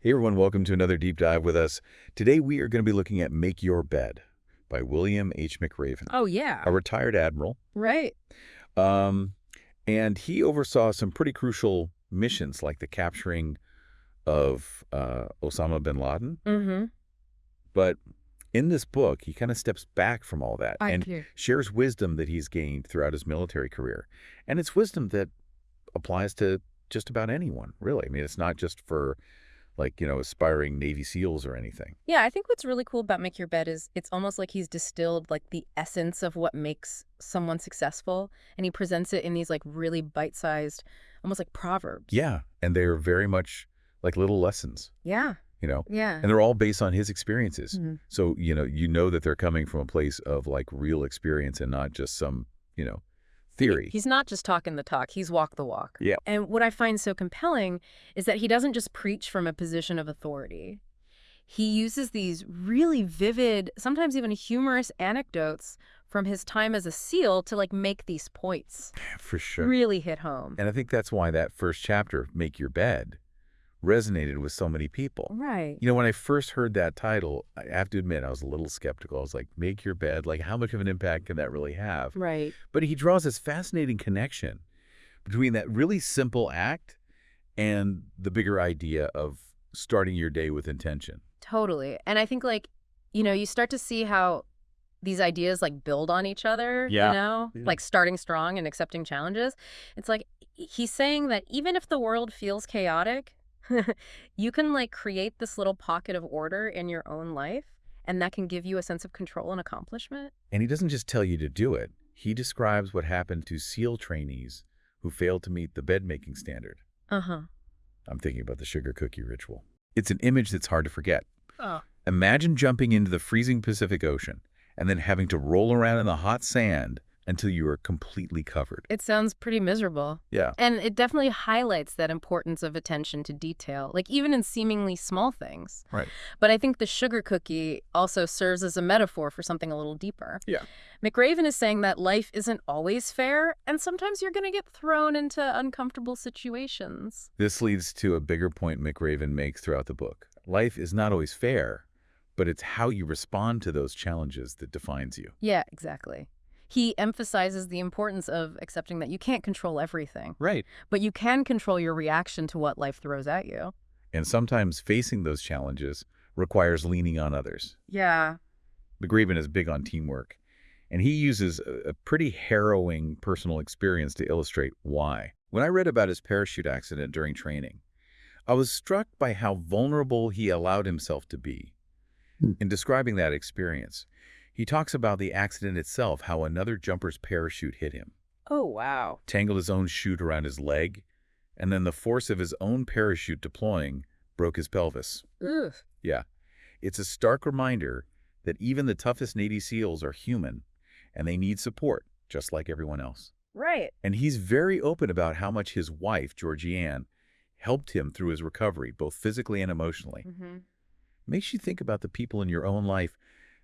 Hey everyone, welcome to another deep dive with us. Today we are going to be looking at Make Your Bed by William H. McRaven, Oh, yeah. a retired admiral. Right. Um, and he oversaw some pretty crucial missions like the capturing of Osama bin Laden. Mm-hmm. But in this book, he kind of steps back from all that I and do. shares wisdom that he's gained throughout his military career. And it's wisdom that applies to just about anyone, really. I mean, it's not just for aspiring Navy SEALs or anything. Yeah, I think what's really cool about Make Your Bed is it's almost like he's distilled like the essence of what makes someone successful, and he presents it in these like really bite-sized, almost like proverbs. Yeah, and they're very much like little lessons, Yeah. Yeah. and they're all based on his experiences. Hmm. So, you know that they're coming from a place of like real experience and not just some, theory. He's not just talking the talk, he's walk the walk. Yeah. And what I find so compelling is that he doesn't just preach from a position of authority. He uses these really vivid, sometimes even humorous anecdotes from his time as a SEAL to like make these points For sure. really hit home. And I think that's why that first chapter, Make Your Bed, resonated with so many people. Right. When I first heard that title, I have to admit, I was a little skeptical. I was like, Make Your Bed, like how much of an impact can that really have? Right. But he draws this fascinating connection between that really simple act and the bigger idea of starting your day with intention. Totally. And I think you start to see how these ideas like build on each other, Yeah. Yeah. like starting strong and accepting challenges. It's like he's saying that even if the world feels chaotic, you can like create this little pocket of order in your own life, and that can give you a sense of control and accomplishment. And he doesn't just tell you to do it. He describes what happened to SEAL trainees who failed to meet the bed-making standard. Uh-huh. I'm thinking about the sugar cookie ritual. It's an image that's hard to forget. Oh. Imagine jumping into the freezing Pacific Ocean and then having to roll around in the hot sand until you are completely covered. It sounds pretty miserable. Yeah. And it definitely highlights that importance of attention to detail, like even in seemingly small things. Right. But I think the sugar cookie also serves as a metaphor for something a little deeper. Yeah. McRaven is saying that life isn't always fair, and sometimes you're going to get thrown into uncomfortable situations. This leads to a bigger point McRaven makes throughout the book. Life is not always fair, but it's how you respond to those challenges that defines you. Yeah, exactly. He emphasizes the importance of accepting that you can't control everything, Right. but you can control your reaction to what life throws at you. And sometimes facing those challenges requires leaning on others. Yeah. McRaven is big on teamwork, and he uses a pretty harrowing personal experience to illustrate why. When I read about his parachute accident during training, I was struck by how vulnerable he allowed himself to be. In describing that experience, he talks about the accident itself, how another jumper's parachute hit him, Oh, wow. tangled his own chute around his leg, and then the force of his own parachute deploying broke his pelvis. Ugh. Yeah, it's a stark reminder that even the toughest Navy SEALs are human, and they need support, just like everyone else. Right. And he's very open about how much his wife, Georgianne, helped him through his recovery, both physically and emotionally. Mm-hmm. Makes you think about the people in your own life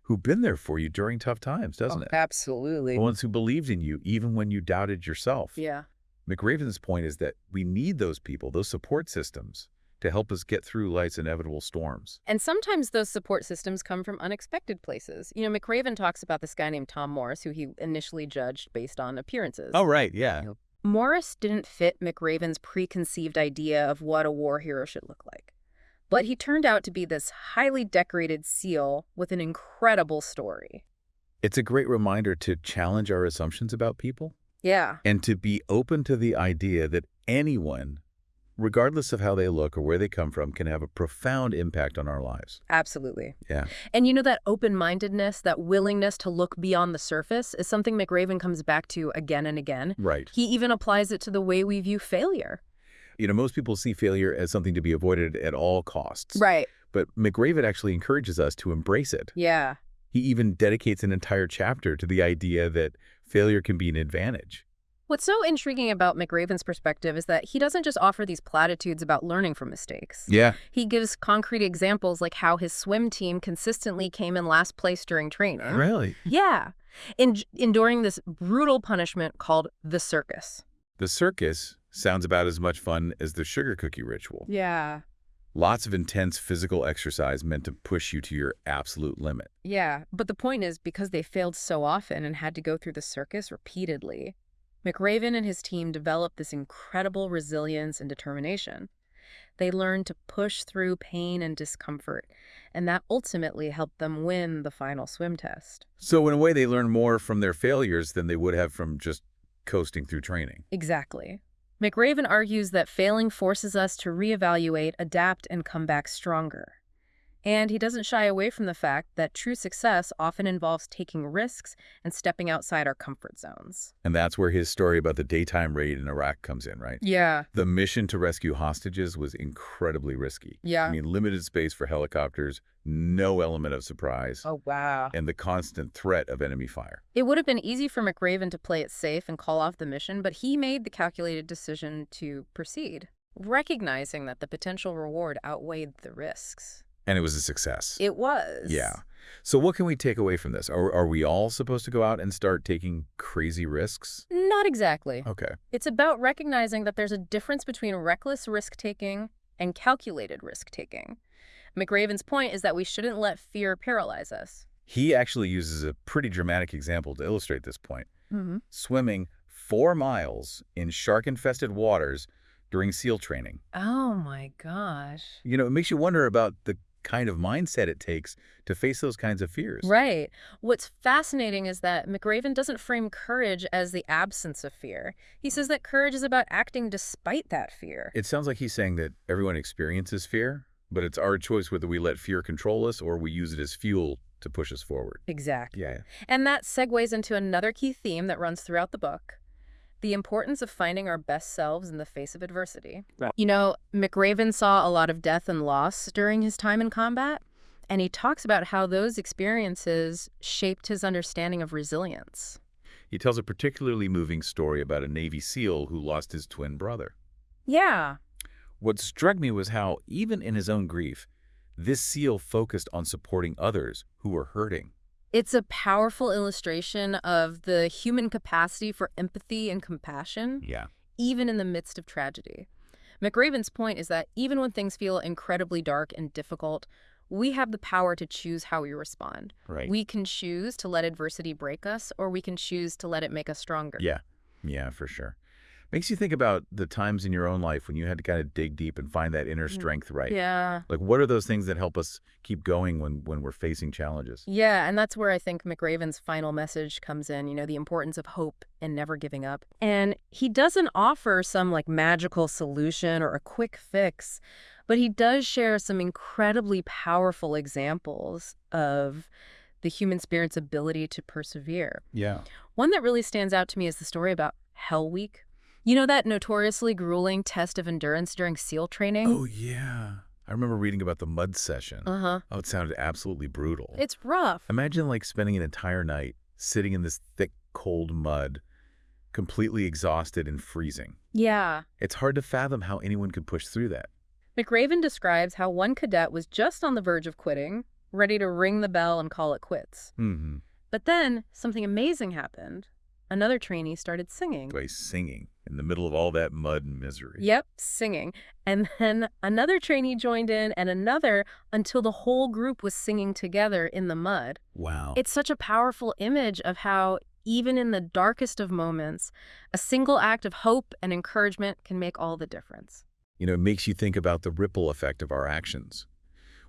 who've been there for you during tough times, doesn't it? Absolutely. The ones who believed in you, even when you doubted yourself. Yeah. McRaven's point is that we need those people, those support systems, to help us get through life's inevitable storms. And sometimes those support systems come from unexpected places. McRaven talks about this guy named Tom Morris, who he initially judged based on appearances. Oh, right, yeah. Morris didn't fit McRaven's preconceived idea of what a war hero should look like. But he turned out to be this highly decorated SEAL with an incredible story. It's a great reminder to challenge our assumptions about people Yeah. and to be open to the idea that anyone, regardless of how they look or where they come from, can have a profound impact on our lives. Absolutely. Yeah. And that open-mindedness, that willingness to look beyond the surface is something McRaven comes back to again and again. Right. He even applies it to the way we view failure. Most people see failure as something to be avoided at all costs. Right. But McRaven actually encourages us to embrace it. Yeah. He even dedicates an entire chapter to the idea that failure can be an advantage. What's so intriguing about McRaven's perspective is that he doesn't just offer these platitudes about learning from mistakes. Yeah. He gives concrete examples like how his swim team consistently came in last place during training. Really? Yeah. Enduring this brutal punishment called the circus. The circus sounds about as much fun as the sugar cookie ritual. Yeah. Lots of intense physical exercise meant to push you to your absolute limit. Yeah, but the point is because they failed so often and had to go through the circus repeatedly, McRaven and his team developed this incredible resilience and determination. They learned to push through pain and discomfort, and that ultimately helped them win the final swim test. So in a way, they learn more from their failures than they would have from just coasting through training. Exactly. McRaven argues that failing forces us to reevaluate, adapt, and come back stronger. And he doesn't shy away from the fact that true success often involves taking risks and stepping outside our comfort zones. And that's where his story about the daytime raid in Iraq comes in, right? Yeah. The mission to rescue hostages was incredibly risky. Yeah. I mean, limited space for helicopters, no element of surprise, Oh, wow. and the constant threat of enemy fire. It would have been easy for McRaven to play it safe and call off the mission, but he made the calculated decision to proceed, recognizing that the potential reward outweighed the risks. And it was a success. It was. Yeah. So what can we take away from this? Are we all supposed to go out and start taking crazy risks? Not exactly. Okay. It's about recognizing that there's a difference between reckless risk-taking and calculated risk-taking. McRaven's point is that we shouldn't let fear paralyze us. He actually uses a pretty dramatic example to illustrate this point. Mm-hmm. Swimming 4 miles in shark-infested waters during SEAL training. Oh my gosh. You know, it makes you wonder about the kind of mindset it takes to face those kinds of fears. Right. What's fascinating is that McRaven doesn't frame courage as the absence of fear. He says that courage is about acting despite that fear. It sounds like he's saying that everyone experiences fear, but it's our choice whether we let fear control us or we use it as fuel to push us forward. Exactly. Yeah. And that segues into another key theme that runs throughout the book: the importance of finding our best selves in the face of adversity. Right. You know, McRaven saw a lot of death and loss during his time in combat, and he talks about how those experiences shaped his understanding of resilience. He tells a particularly moving story about a Navy SEAL who lost his twin brother. Yeah. What struck me was how, even in his own grief, this SEAL focused on supporting others who were hurting. It's a powerful illustration of the human capacity for empathy and compassion, Yeah. even in the midst of tragedy. McRaven's point is that even when things feel incredibly dark and difficult, we have the power to choose how we respond. Right. We can choose to let adversity break us, or we can choose to let it make us stronger. Yeah. Yeah, for sure. Makes you think about the times in your own life when you had to kind of dig deep and find that inner strength, right? Yeah. Like, what are those things that help us keep going when we're facing challenges? Yeah, and that's where I think McRaven's final message comes in, you know, the importance of hope and never giving up. And he doesn't offer some like magical solution or a quick fix, but he does share some incredibly powerful examples of the human spirit's ability to persevere. Yeah. One that really stands out to me is the story about Hell Week. You know, that notoriously grueling test of endurance during SEAL training? Oh, yeah. I remember reading about the mud session. Uh-huh. Oh, it sounded absolutely brutal. It's rough. Imagine like spending an entire night sitting in this thick, cold mud, completely exhausted and freezing. Yeah. It's hard to fathom how anyone could push through that. McRaven describes how one cadet was just on the verge of quitting, ready to ring the bell and call it quits. Mm-hmm. But then something amazing happened. Another trainee started singing. By singing in the middle of all that mud and misery. Yep, singing. And then another trainee joined in, and another, until the whole group was singing together in the mud. Wow. It's such a powerful image of how, even in the darkest of moments, a single act of hope and encouragement can make all the difference. You know, it makes you think about the ripple effect of our actions.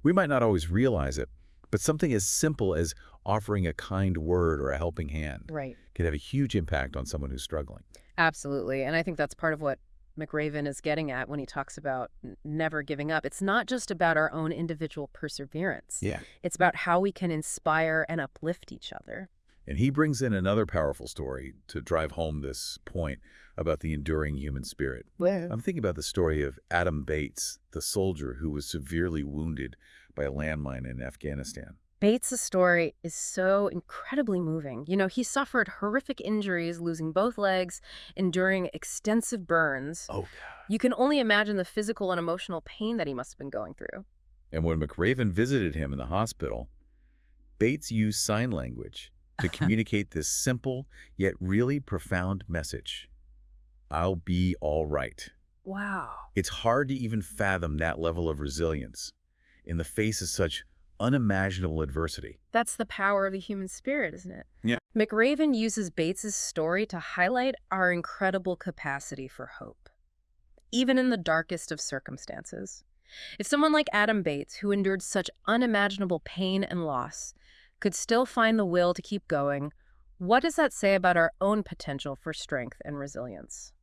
We might not always realize it, but something as simple as offering a kind word or a helping hand Right. can have a huge impact on someone who's struggling. Absolutely. And I think that's part of what McRaven is getting at when he talks about never giving up. It's not just about our own individual perseverance. Yeah. It's about how we can inspire and uplift each other. And he brings in another powerful story to drive home this point about the enduring human spirit. I'm thinking about the story of Adam Bates, the soldier who was severely wounded by a landmine in Afghanistan. Bates' story is so incredibly moving. You know, he suffered horrific injuries, losing both legs, enduring extensive burns. Oh, God. You can only imagine the physical and emotional pain that he must have been going through. And when McRaven visited him in the hospital, Bates used sign language to communicate this simple yet really profound message. I'll be all right. Wow. It's hard to even fathom that level of resilience in the face of such unimaginable adversity. That's the power of the human spirit, isn't it? Yeah. McRaven uses Bates's story to highlight our incredible capacity for hope, even in the darkest of circumstances. If someone like Adam Bates, who endured such unimaginable pain and loss, could still find the will to keep going, what does that say about our own potential for strength and resilience?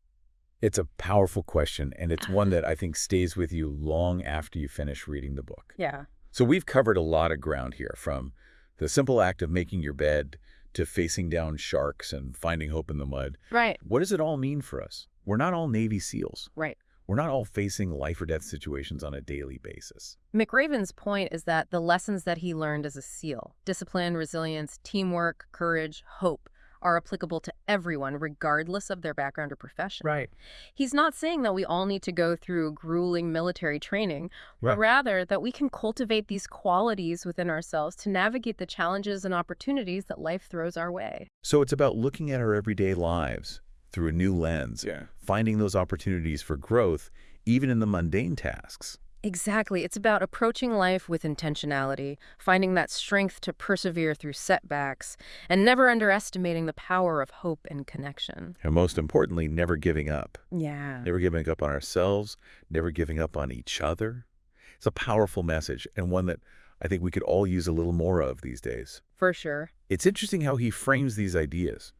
It's a powerful question, and it's one that I think stays with you long after you finish reading the book. Yeah. So we've covered a lot of ground here, from the simple act of making your bed to facing down sharks and finding hope in the mud. Right. What does it all mean for us? We're not all Navy SEALs. Right. We're not all facing life or death situations on a daily basis. McRaven's point is that the lessons that he learned as a SEAL, discipline, resilience, teamwork, courage, hope, are applicable to everyone regardless of their background or profession. Right. He's not saying that we all need to go through grueling military training, but rather that we can cultivate these qualities within ourselves to navigate the challenges and opportunities that life throws our way. So it's about looking at our everyday lives through a new lens, finding those opportunities for growth, even in the mundane tasks. Exactly. It's about approaching life with intentionality, finding that strength to persevere through setbacks, and never underestimating the power of hope and connection. And most importantly, never giving up. Yeah. Never giving up on ourselves, never giving up on each other. It's a powerful message, and one that I think we could all use a little more of these days. For sure. It's interesting how he frames these ideas.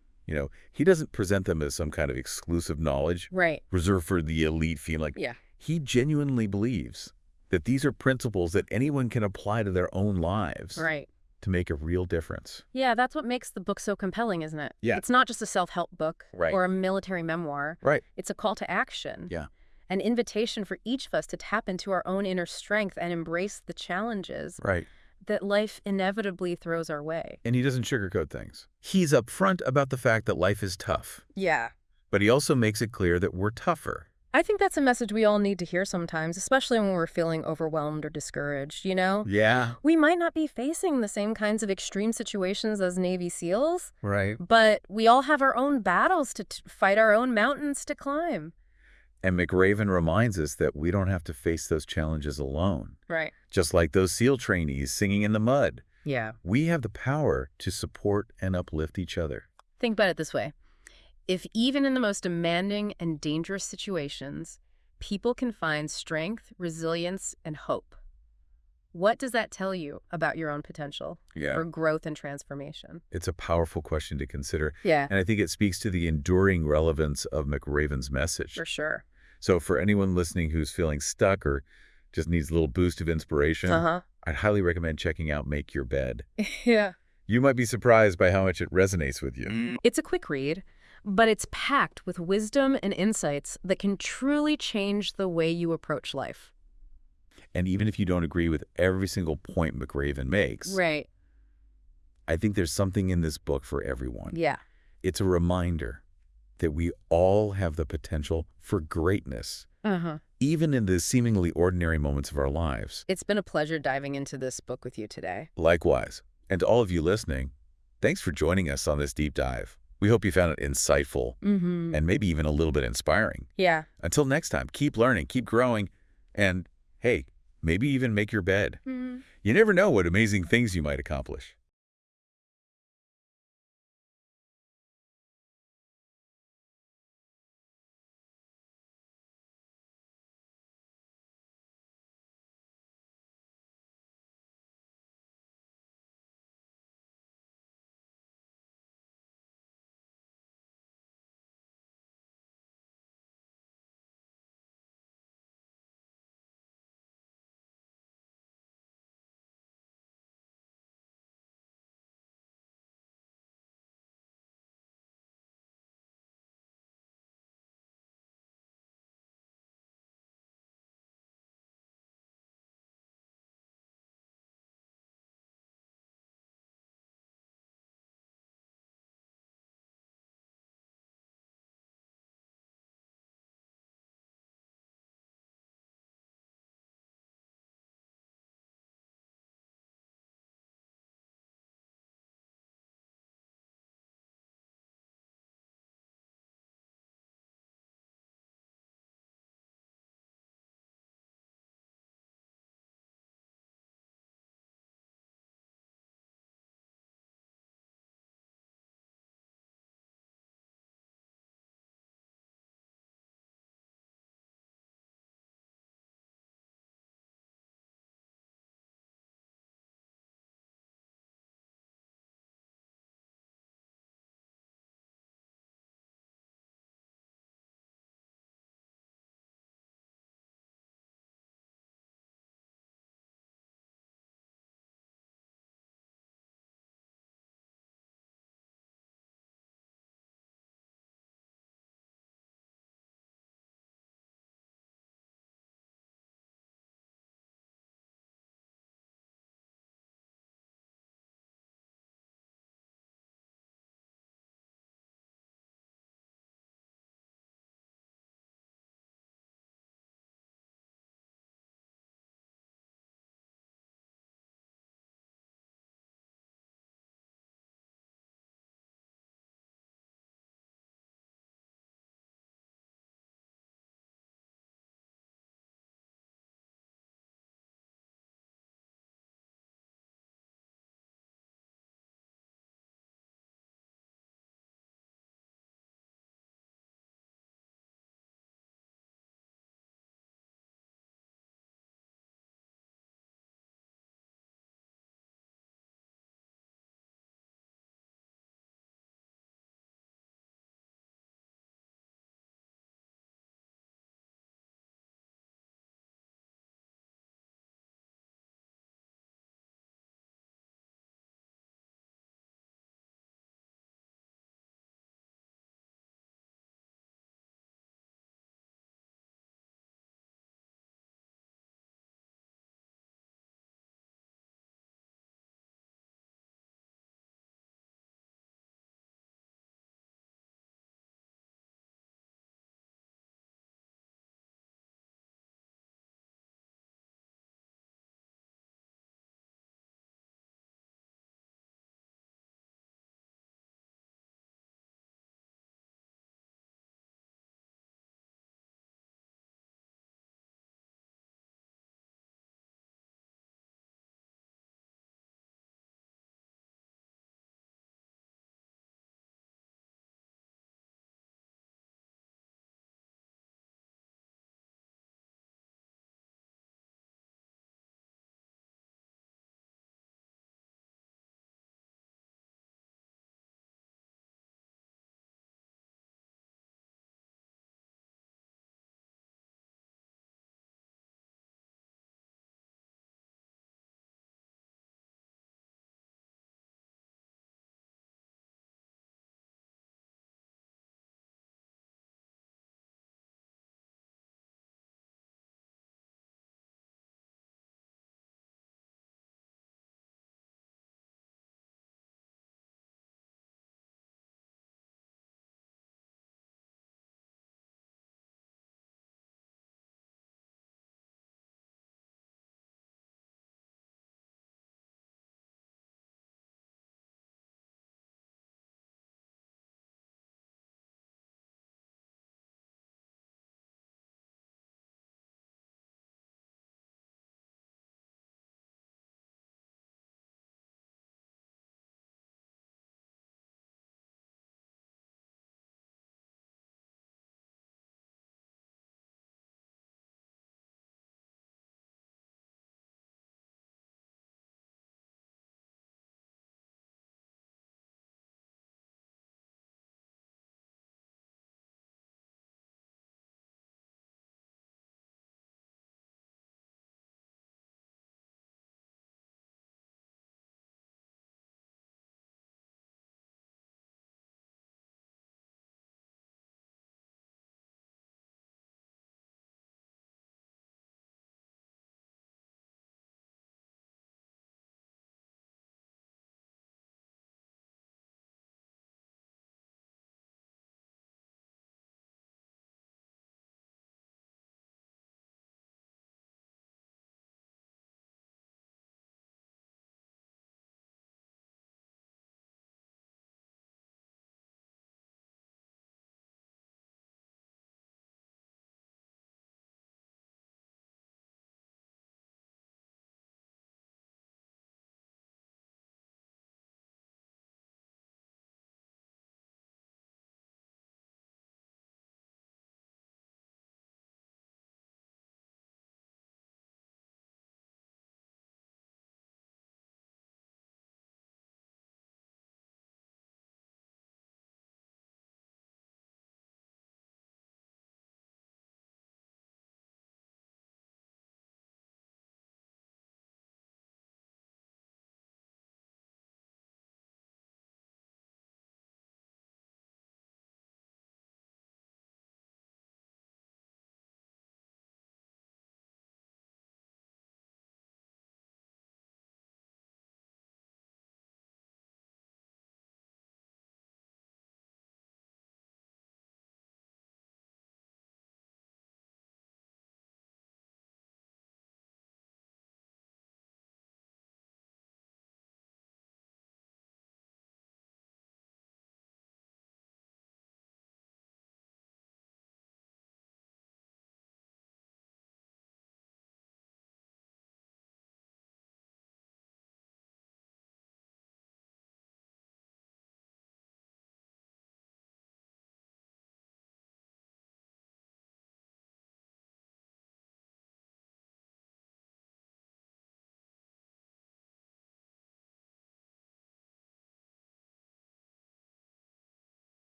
He doesn't present them as some kind of exclusive knowledge Right. reserved for the elite female. Yeah. He genuinely believes that these are principles that anyone can apply to their own lives Right. to make a real difference. Yeah, that's what makes the book so compelling, isn't it? Yeah. It's not just a self-help book Right. or a military memoir. Right. It's a call to action. Yeah. An invitation for each of us to tap into our own inner strength and embrace the challenges Right. that life inevitably throws our way. And he doesn't sugarcoat things. He's upfront about the fact that life is tough, Yeah. but he also makes it clear that we're tougher. I think that's a message we all need to hear sometimes, especially when we're feeling overwhelmed or discouraged, Yeah. We might not be facing the same kinds of extreme situations as Navy SEALs, Right. but we all have our own battles to fight, our own mountains to climb. And McRaven reminds us that we don't have to face those challenges alone. Right. Just like those SEAL trainees singing in the mud. Yeah. We have the power to support and uplift each other. Think about it this way. If even in the most demanding and dangerous situations, people can find strength, resilience, and hope, what does that tell you about your own potential for growth and transformation? It's a powerful question to consider. Yeah, And I think it speaks to the enduring relevance of McRaven's message. for sure. So for anyone listening who's feeling stuck or just needs a little boost of inspiration, I'd highly recommend checking out Make Your Bed. Yeah. You might be surprised by how much it resonates with you. It's a quick read, but it's packed with wisdom and insights that can truly change the way you approach life. And even if you don't agree with every single point McRaven makes, Right. I think there's something in this book for everyone. Yeah. It's a reminder that we all have the potential for greatness, even in the seemingly ordinary moments of our lives. It's been a pleasure diving into this book with you today. Likewise. And to all of you listening, thanks for joining us on this deep dive. We hope you found it insightful and maybe even a little bit inspiring. Yeah. Until next time, keep learning, keep growing, and hey, maybe even make your bed. You never know what amazing things you might accomplish.